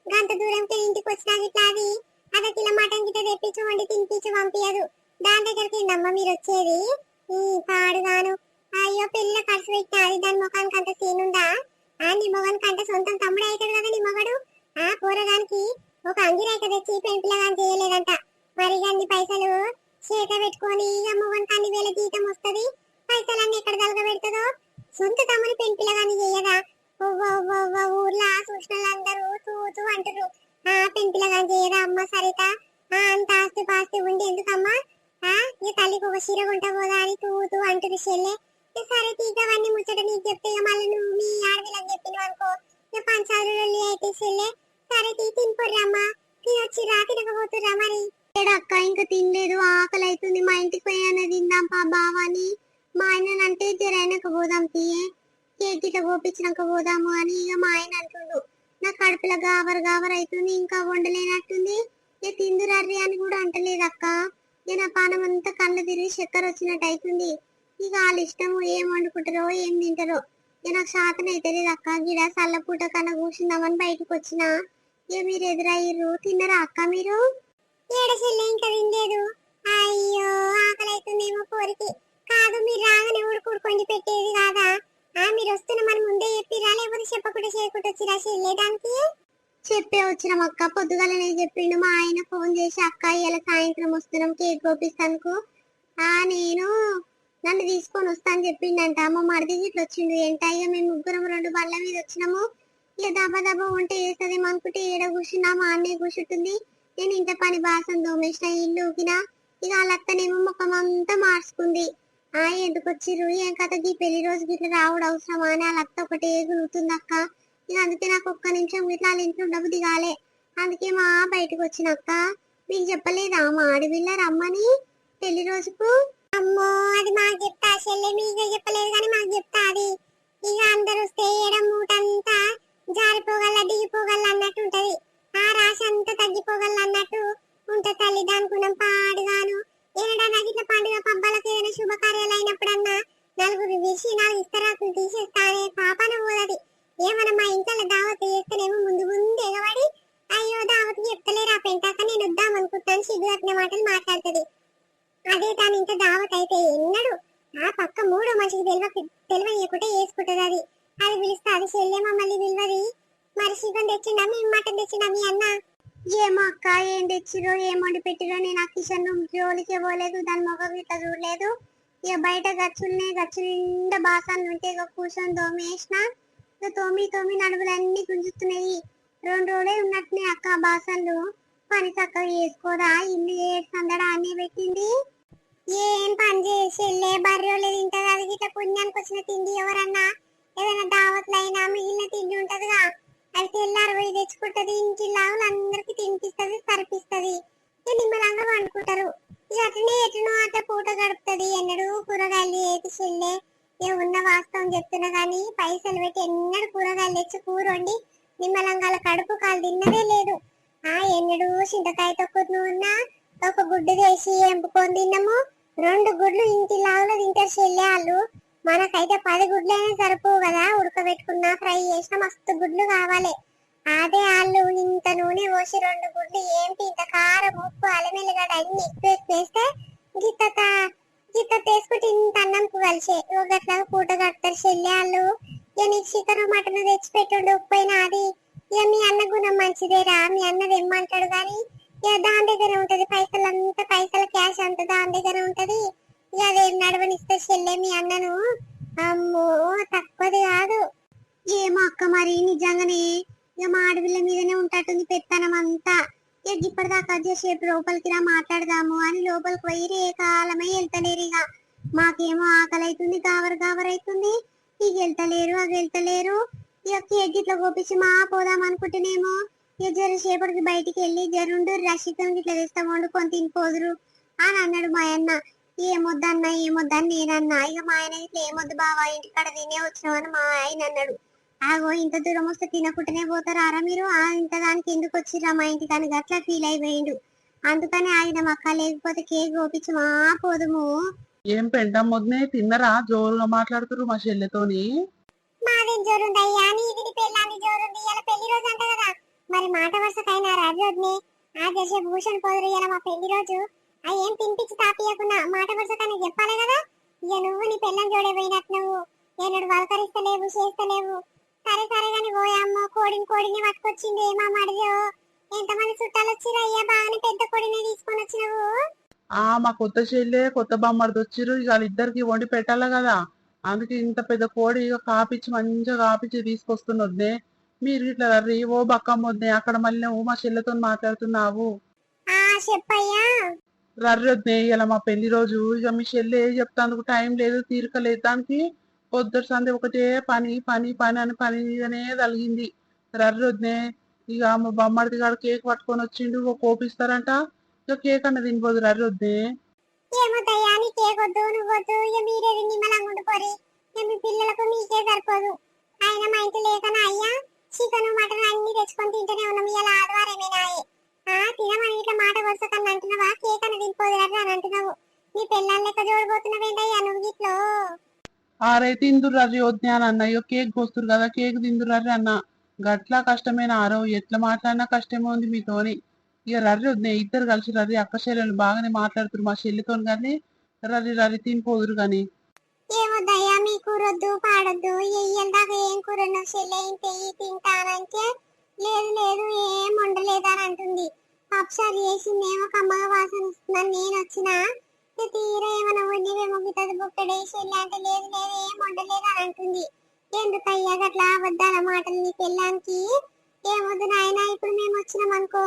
గంట దూరంకి ఇంటికి వచ్చినా గిట్లా అది అదకిల మటన్ గిట్ట తెప్పించి వండి తినిపించి పంపించదు. దాని దగ్గరికి అమ్మ మీరు వచ్చేది పాడుగాను. అయ్యో పెళ్లిలో ఖర్చు పెట్టినది దాని ముఖానికి అంత సీనుందా? నీ మొగానికి అంటే సొంతం తమ్ముడు అవుతాడు కదా నీ మొగడు. ఆ పోరగానికి ఒక అంగిరేక తెచ్చి పెంపిల్లగాని చేయలేదంట. మరి అన్ని పైసలు చేత పెట్టుకొని ఇక మొగానికి అన్ని వేల జీతం వస్తుంది. పైసలన్నీ ఎక్కడ తలగ పెడుతుందో. సొంత తమ్ముని పెంపిల్లగాని చేయదా? ఊర్లో సూచనలందరూ తూ అంటారు. పెంపిల్లగాని చేయదా అమ్మ సరిత? అంత ఆస్తి పాస్తి ఉండి ఎందుకమ్మా? ఈ తల్లికి ఒక చీర కొంట పోదా అని తూ అంటారు చెల్లె. సరే తీగవన్నీ ముచ్చట నీకు చెప్తే ఇక మళ్ళీ నువ్వు మీ ఆడపిల్లని చెప్పినావు అనుకో ఇక పంచాలు అయితే చెల్లె. సరే తినిపోర్రమ్మా. తినొచ్చిరా తినకపోతురా? మరి అక్క ఇంకా తినలేదు, ఆకలి అవుతుంది. మా ఇంటికి పోయాన తిందాం పా బావాని. మా ఆయన అంటే జరైనాక పోదాం తీయే, కేక్ గిట్ట కోపించినాక పోదాము అని ఇక మా ఆయన అంటుండు. నా కడుపులో గావర్ గావర్ అవుతుంది, ఇంకా వండలేనట్టుంది. ఇక తిందురర్రి అని కూడా అంటలేదు అక్క. ఇక నా పానం అంతా కళ్ళు తిరిగి చక్కెర వచ్చినట్టు అవుతుంది. ఇక వాళ్ళ ఇష్టము ఏం వండుకుంటారో ఏం తింటారో. ఇక నాకు శాతం అయితే అక్క. గిడ చల్లపూట కన్నా కూర్చుందామని బయటకు వచ్చిన ఇక మీరు ఎదురయ్యారు. తిన్నరా అక్క మీరు? ఏడ చెల్లె ఇంకా తినలేదు. అయ్యో ఆకలి అవుతుందేమో పోరికి. కాదు మీరు రాగానే ఉడుకుడుకొని పెట్టేది కాదా? మీరు వస్తున్నామని ముందే చెప్పిరా లేకపోతే చెప్పకుండా చేయకుండా వచ్చిరా చెల్లె? దానికి చెప్పే వచ్చినాం అక్క. పొద్దుగాలనే చెప్పిండు మా ఆయన ఫోన్ చేసి, అక్క ఇలా సాయంత్రం వస్తున్నాం కేక్ కోపిస్తానుకు. నేను నన్ను తీసుకొని వస్తా అని చెప్పిండంట. మా మరిది ఇట్లా వచ్చిండు ఏంట. ఇక మేము ముగ్గురం 2 బండ్ల మీద వచ్చినాము. ఇక దబా దబా వంట చేస్తుంది అనుకుంటే ఏడ కూర్చున్నా మా అన్నయ్య కూర్చుంటుంది. నేను ఇంత పని బాసం దోమేసిన ఇల్లు ఊకినా. ఇక వాళ్ళత్తనేమో ముఖం అంతా మార్చుకుంది. ఎందుకు వచ్చిర్రు ఏం కథ ఈ పెళ్లి రోజుకి ఇట్లా రావడం అవసరమా అని వాళ్ళ ఒకటే గురుతుంది అక్క. ఇక అందుకే నాకు ఒక్క నిమిషం ఇట్లా వాళ్ళ ఇంట్లో ఉండబుద్ధి కాలే. అందుకే మా బయటకు వచ్చిన అక్క. మీకు చెప్పలేదా మా ఆడపిల్ల రమ్మని పెళ్లి రోజుకు? అమ్మో అది మాకు చెప్తా చెల్లె, మీకు చెప్పలేదు కానీ మాకు చెప్తా అది. ఇక అందరూ వస్తే ఏడం మూటంతా జారిపోగల దిగిపోగల అన్నట్టు ఉంటది. ఆ రాశి అంతా తగ్గిపోగల అన్నట్టు ఉంటది తల్లి. దానికున్నాం పాడుగాను ఏడాది ఇట్లా పండుగ పబ్బాలకు ఏదైనా శుభకార్యాలు అయినప్పుడన్నా నలుగురు విషి 4 ఇస్తరాకులు తీసేస్తానే పాపన పోదది. ఏమన్నా మా ఇంట్లో దావత్ చేస్తేనేమో ముందు ముందు ఎగబడి అయ్యో దావత్ చెప్తలేరా పెంటాక నేను వద్దాం అనుకుంటాను సిగ్గురత్న మాటలు మాట్లాడుతుంది. అదే దాని ఇంత దావత్ అయితే ఎన్నడు ఆ పక్క 3వ మనిషికి తెలియకుంటే వేసుకుంటది. అది పిలిస్తే అది చెల్లె మమ్మల్ని పిలవది. మరి చికెన్ తెచ్చిండా మేము మటన్ తెచ్చిండా మీ అన్న? ఏమో అక్క ఏం తెచ్చిరో ఏం వండి పెట్టిరో నేను ఆ కిచెన్ రూమ్ జోలికే పోలేదు. దాని మొగ ఇట్లా చూడలేదు. ఇక బయట గచ్చులు నిండా బాసాలు ఉంటే ఇక కూర్చొని తోమేసిన. ఇక తోమి నడుములన్నీ గుంజుతున్నాయి. 2 రోజులే ఉన్నట్టునే అక్క బాసాలు. పని చక్కగా చేసుకోదా ఇల్లు ఏడు సందడా అన్నీ పెట్టింది. ఏం పని చేసేళ్ళే బర్రెలు తింటది. అది ఇట్లా పుణ్యానికి వచ్చిన తిండి ఎవరన్నా ఏదైనా దావత్లైనా మిగిలిన తిండి ఉంటదిగా అది తెల్లారు పోయి తెచ్చుకుంటది. ఇంటి లావులు అందరికి తినిపిస్తుంది సరిపిస్తుంది. నిమ్మలంగా వండుకుంటారు. ఇక అట్లనే ఎట్లనో అట్లా పూట గడుపుతుంది. ఎన్నడూ కూరగాయలు ఏది చెల్లె. ఉన్న వాస్తవం చెప్తున్నా గానీ పైసలు పెట్టి ఎన్నడూ కూరగాయలు తెచ్చి కూర వండి నిమ్మలంగాల కడుపు కాలు తిన్నదే లేదు. ఎన్నడూ చింతకాయ తొక్కుతూ ఉన్నా ఒక గుడ్డు వేసి ఎంపుకొని తిన్నాము. 2 గుడ్లు ఇంటి లావులో తింటారు చెల్లె వాళ్ళు. మనకైతే 10 గుడ్లైనా సరిపోవు కదా. ఉడకబెట్టుకున్నా ఫ్రై చేసినా మస్తు గుడ్లు కావాలి. అదే వాళ్ళు ఇంత నూనె పోసి 2 గుడ్లు ఏంటి ఇంత కారం ఉప్పు అల్లమెల్లిగడ్డ అన్ని ఎక్కువ వేస్తే గిత్త వేసుకుంటే ఇంత అన్నంకు కలిసే గట్లా పూట కడతారు చెల్లె వాళ్ళు. ఇక నీకు చికెన్ మటన్ తెచ్చి పెట్టుండే ఉప్పైనా అది ఇక మీ అన్న గుణం మంచిదేరా. మీ అన్నది ఏమంటాడు కానీ ఇక దాని దగ్గర ఉంటది. పైసల క్యాష్ అంతా దాని దగ్గర ఉంటది. ఇక అదేం నడవనిస్తే చెల్లె మీ అన్నను. అమ్మో తక్కువది కాదు. ఏమో అక్క మరి నిజంగానే ఇక మా ఆడపిల్ల మీదనే ఉంటట్టుంది పెత్తనం అంతా. ఇక ఇప్పటిదాకా చేసేపు లోపలికి రా మాట్లాడదాము అని లోపలికి పోయి రే కాలమై వెళ్తలేరు. ఇక మాకేమో ఆకలి అవుతుంది గావర్ అవుతుంది. ఇక వెళ్తలేరు అది వెళ్తలేరు. ఇక కేక్ ఇట్లా కోపించి మా పోదాం అనుకుంటేనేమో ఇక జరసేపటికి బయటికి వెళ్ళి జరుండు రషితం ఇట్లా తెస్తాం వండుకొని తినిపోదురు అని అన్నాడు మా అన్న. ఏమొద్దని నేనన్నా. ఇక మా ఆయన ఇట్లా ఏమొద్దు బావా ఇంటికాడ తినే వచ్చినామని మా ఆయన అన్నాడు. ఆగో ఇంత దూరం వస్తే తినకుండానే పోతారా మీరు? ఇంత దానికి ఎందుకు వచ్చిర్రా మా ఇంటికి అని గట్లా ఫీల్ అయిపోయిండు. అందుకని ఆయన అక్క లేకపోతే కేక్ కోపించి మా పోదుము. ఏం పెంటం వదినే తిన్నరా? జోరుగా మాట్లాడుతురు మా చెల్లెతోని. మాది జోరుందయ్యా నీది పెళ్ళాన్ని జోరుంది. ఇలా పెళ్లి రోజు అంట కదా మరి మాట వరుసకైనా రాజు వదినే చేసే భూషణ్ పోదురు ఇలా మా పెళ్లి రోజు. ఏం తినిపించి తాపియకుండా మాట వరుసకైనా చెప్పాలి కదా. ఇక నువ్వు నీ పెళ్ళం జోడే పోయినట్టు నువ్వు ఏనాడు వలకరిస్తలేవు చేస్తలేవు. సరే కానీ పోయమ్మో కోడిని పట్టుకొచ్చింది మా మడిలో. ఎంతమంది చుట్టాలు వచ్చిర్రు అయ్యా? బాగానే పెద్ద కోడిని తీసుకొని వచ్చినావు. మా కొత్త చెల్లె కొత్త బామ్మర్ది వచ్చిర్రు. ఇక వాళ్ళిద్దరికి వండి పెట్టాలి కదా. అందుకే ఇంత పెద్ద కోడి ఇక మంచిగా కాపిచ్చి తీసుకొస్తున్నొద్దే. మీరు ఇట్లా రీ ఓ బక్కమ్మ వద్దే అక్కడ మళ్ళీ నువ్వు మా చెల్లెతో మాట్లాడుతున్నావు. చెప్పయ్యా రర్రి వద్దే ఇలా మా పెళ్లి రోజు. ఇక మీ చెల్లె చెప్తాందుకు టైం లేదు తీరిక లేదు. దానికి పొద్దుట సందే ఒకటే పని అని పని మీదనే తలిగింది. రర్రి వద్దే ఇక మా బొమ్మడిది గారు కేక్ పట్టుకొని వచ్చిండు కోపిస్తారంట. ఇక కేక్ అన్న తినిపోదు రర్రి వద్దే. ఏమొద్దయ్యా నీ కేక్ వద్దు నువ్వు వద్దు. ఇక మీరే నిమ్మలంగా ఉండిపోరి. మీ పిల్లలకు మీకే సరిపోదు. ఆయన మా ఇంటి లేకనా అయ్యా చికెన్ మటన్ అన్ని తెచ్చుకొని తింటూనే ఉన్నాం. ఇలా ఆదివారమేనా తినమని ఇట్లా మాట వరుసకన్నా అంటున్నావా? కేక్ అన్న తినిపోదు అని అంటున్నావు. నీ పిల్లల లెక్క జోడిపోతున్నావేంటయ్యా నువ్వు ఇట్లో? తిందుర్రీ వద్దే అని అన్న. ఇక కేక్ కోస్తురు కదా కేక్ తిందుర్రీ అన్న. గట్లా కష్టమేనా ఆరో ఎట్లా మాట్లాడినా కష్టమే ఉంది మీతోని. ఇక రర్రి వద్దే ఇద్దరు కలిసి రర్రి అక్క చెల్లెలు బాగానే మాట్లాడుతున్నారు మా చెల్లితో కానీ రర్రి రర్రి తినిపోదురు కానీ. ఏమొద్దయ్యా మీ కూరొద్దు పాడొద్దు ఎయ్యందాక ఏం కూర చెల్లె తింటానంటే లేదు లేదు ఏం వండలేదని అంటుంది. పప్పుసారి చేసిందేమో కమ్మగా వాసన వస్తుందని నేను వచ్చినా తీర ఏమైనా వండివేమో గితది బుక్కడే చెల్లె అంటే లేదు లేదు ఏం వండలేదని అంటుంది. ఎందుకయ్యా గట్లా అబద్ధాల మాటలు నీ పెళ్ళానికి? ఏమొద్దు నాయన ఇప్పుడు మేము వచ్చినాం అనుకో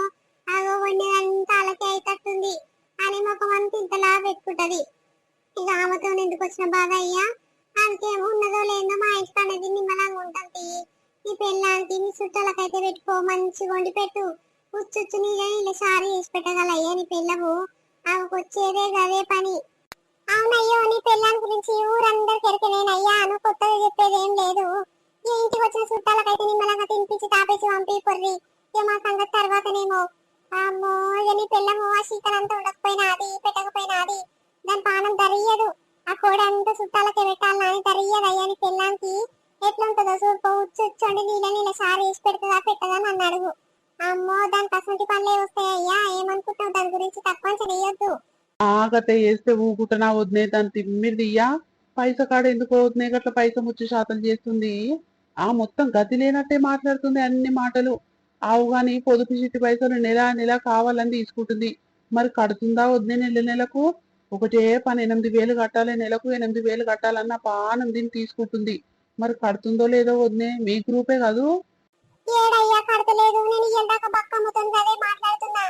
అగో వండినంతా అలకే అయితట్టుంది అని ముఖం అంతా ఇంతలా పెట్టుకుంటది. ఇక ఆమెతో ఎందుకు వచ్చిన బాధ అయ్యా? అందుకేమో ఉన్నదో లేదో మా ఇంటికి అనేది నిమ్మలంగా ఉంటుంది. నీ పెళ్ళానికి నీ చుట్టాలకైతే పెట్టుకో మంచిగా వండి పెట్టు. ఉచ్చు నీళ్ళ ఇలా సారీ చేసి పెట్టగలయ్యా నీ పెళ్ళము. ఆమెకు వచ్చేదే గదే పని. అవునయ్యో నీ పెళ్ళాం గురించి ఊరందరికి ఎరికనేనయ్యా నువ్వు కొత్తగా చెప్పేది ఏం లేదు. ఈ ఇంటికి వచ్చిన చుట్టాలకైతే నిమ్మలంగా తినిపించి తాపేసి పంపి పొర్రి. ఇక మా సంగతి తర్వాతనేమో. అమ్మో ఇక నీ పెళ్ళము ఆ శీతలంతా ఉండకపోయినా అది పెట్టకపోయినా అది దాని పానం దరియదు. ఆ కోడ అంతా చుట్టాలకే పెట్టాలని దరియదు అయ్యా నీ పెళ్ళానికి. ఎట్లుంటుందో చూపు ఉచ్చొచ్చండి నీళ్ళ నీళ్ళ సారి వేసి పెడుతుందా పెట్టదా నన్ను అడుగు. అమ్మో దానికి అసంటి పనులే వస్తాయ్యా ఏమనుకుంటున్నావు దాని గురించి తక్కువ చెయ్యొద్దు. ఆగతే వేస్తే ఊకుంటున్నా వదినే దాని తిమ్మిదియ్యా పైస కాడ ఎందుకు వదినే గట్ల పైస ముచ్చి శాతం చేస్తుంది. ఆ మొత్తం గతి లేనట్టే మాట్లాడుతుంది అన్ని మాటలు. ఆవు గాని పొదుపు చిట్టి పైసలు నెల నెల కావాలని తీసుకుంటుంది. మరి కడుతుందా వదినే నెల నెలకు? ఒకటే పని 8,000 కట్టాలి నెలకు 8,000 కట్టాలన్న పానం దీన్ని తీసుకుంటుంది. మరి కడుతుందో లేదో వదినే మీ గ్రూపే కాదు. ఏడయ్యా కడతలేదు నేను ఇయ్యందాక బక్కమ్మతో అదే మాట్లాడుతున్నా.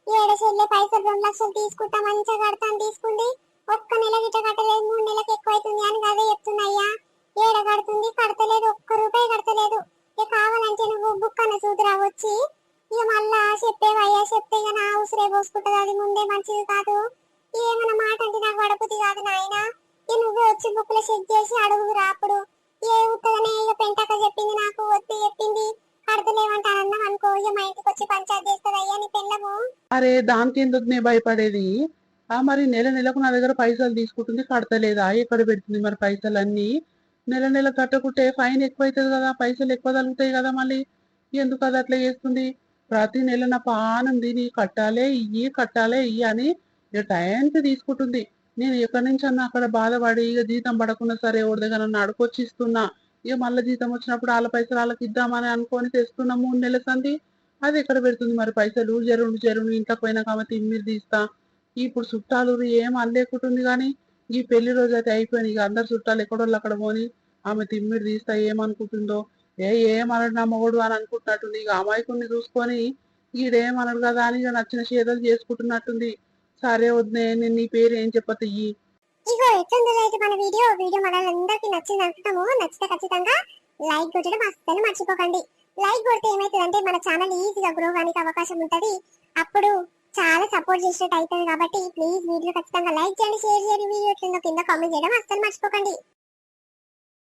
ఏడు చెల్లె పైసలు 2 లక్షలు తీసుకుంటా మంచిగా కడతాను తీసుకుంది. ఒక్క నెల గిట్ట కట్టలేదు 3 నెలలకు ఎక్కువైతుంది అని అదే చెప్తున్నాయ్యా. ఏడ కడుతుంది కడతలేదు ఒక్క రూపాయి కడతలేదు. ఇక కావాలంటే నువ్వు బుక్కన చూదురా వచ్చి. ఇక మళ్ళా చెప్పేవయ్యా చెప్తే ఇక నా ఉసిరే పోసుకుంటది అది ముందే మంచిది కాదు. ఏమన్నా మాట అంటే నాకు వడపుది కాదు నాయన. ఇక నువ్వే వచ్చి బుక్లో చెక్ చేసి అడుగురా అప్పుడు. ఏ ఉత్తగానే ఇక పెంటక చెప్పింది నాకు వద్దు చెప్పింది కడతలేమంటానన్నా అనుకో ఇక మా ఇంటికి వచ్చి పంచాయతీ చేస్తుంది అయ్యా నీ పిల్లము. అరే దానికి ఎందుకు నే భయపడేది? మరి నెల నెలకు నా దగ్గర పైసలు తీసుకుంటుంది కడతలేదా ఎక్కడ పెడుతుంది మరి పైసలు అన్ని? నెల నెల కట్టకుంటే ఫైన్ ఎక్కువైతుంది కదా పైసలు ఎక్కువ తగ్గుతాయి కదా మళ్ళీ. ఎందుకు అది అట్లా చేస్తుంది? ప్రతి నెల నా పానం దీని కట్టాలే ఇయ్యి అని ఇక టైంకి తీసుకుంటుంది. నేను ఎక్కడి నుంచి అన్నా అక్కడ బాధపడి ఇక జీతం పడకుండా సరే ఎవరి దగ్గర నన్ను అడుకొచ్చి ఇస్తున్నా. ఇక మళ్ళీ జీతం వచ్చినప్పుడు వాళ్ళ పైసలు వాళ్ళకి ఇద్దామని అనుకొని తెస్తున్నా 3 నెలల సంది. అది ఎక్కడ పెడుతుంది మరి పైసలు? జరుడు ఇంట్లోకి పోయినాక ఆమె తిమ్మిరి తీస్తా. ఇప్పుడు చుట్టాలు ఏం అల్లేకుంటుంది కానీ ఈ పెళ్లి రోజు అయితే అయిపోయింది. ఇక అందరు చుట్టాలు ఎక్కడోళ్ళు అక్కడ పోని ఆమె తిమ్మిరి తీస్తా ఏమనుకుంటుందో. ఏమనడు నా మొగుడు అని అనుకుంటున్నట్టుంది. ఇక అమాయకుడిని చూసుకొని ఈడేమనడు కదా అని ఇక నచ్చిన చేదలు చేసుకుంటున్నట్టుంది. సరే వద్దే నేను నీ పేరు ఏం చెప్పతయ్యి. ఇగో ఎట్లుందో అయితే మన వీడియో మనందరికి నచ్చింది అనుకుంటాము. నచ్చితే ఖచ్చితంగా లైక్ కొట్టడం అస్సలు మర్చిపోకండి. లైక్ కొడితే ఏమైతుందంటే మన ఛానల్ ఈజీగా గ్రో కానికి అవకాశం ఉంటది. అప్పుడు చాలా సపోర్ట్ చేసినట్టు అవుతుంది కాబట్టి ప్లీజ్ వీడియో ఖచ్చితంగా లైక్ చేయండి షేర్ చేయండి. వీడియో కింద కామెంట్ చేయడం అస్సలు మర్చిపోకండి.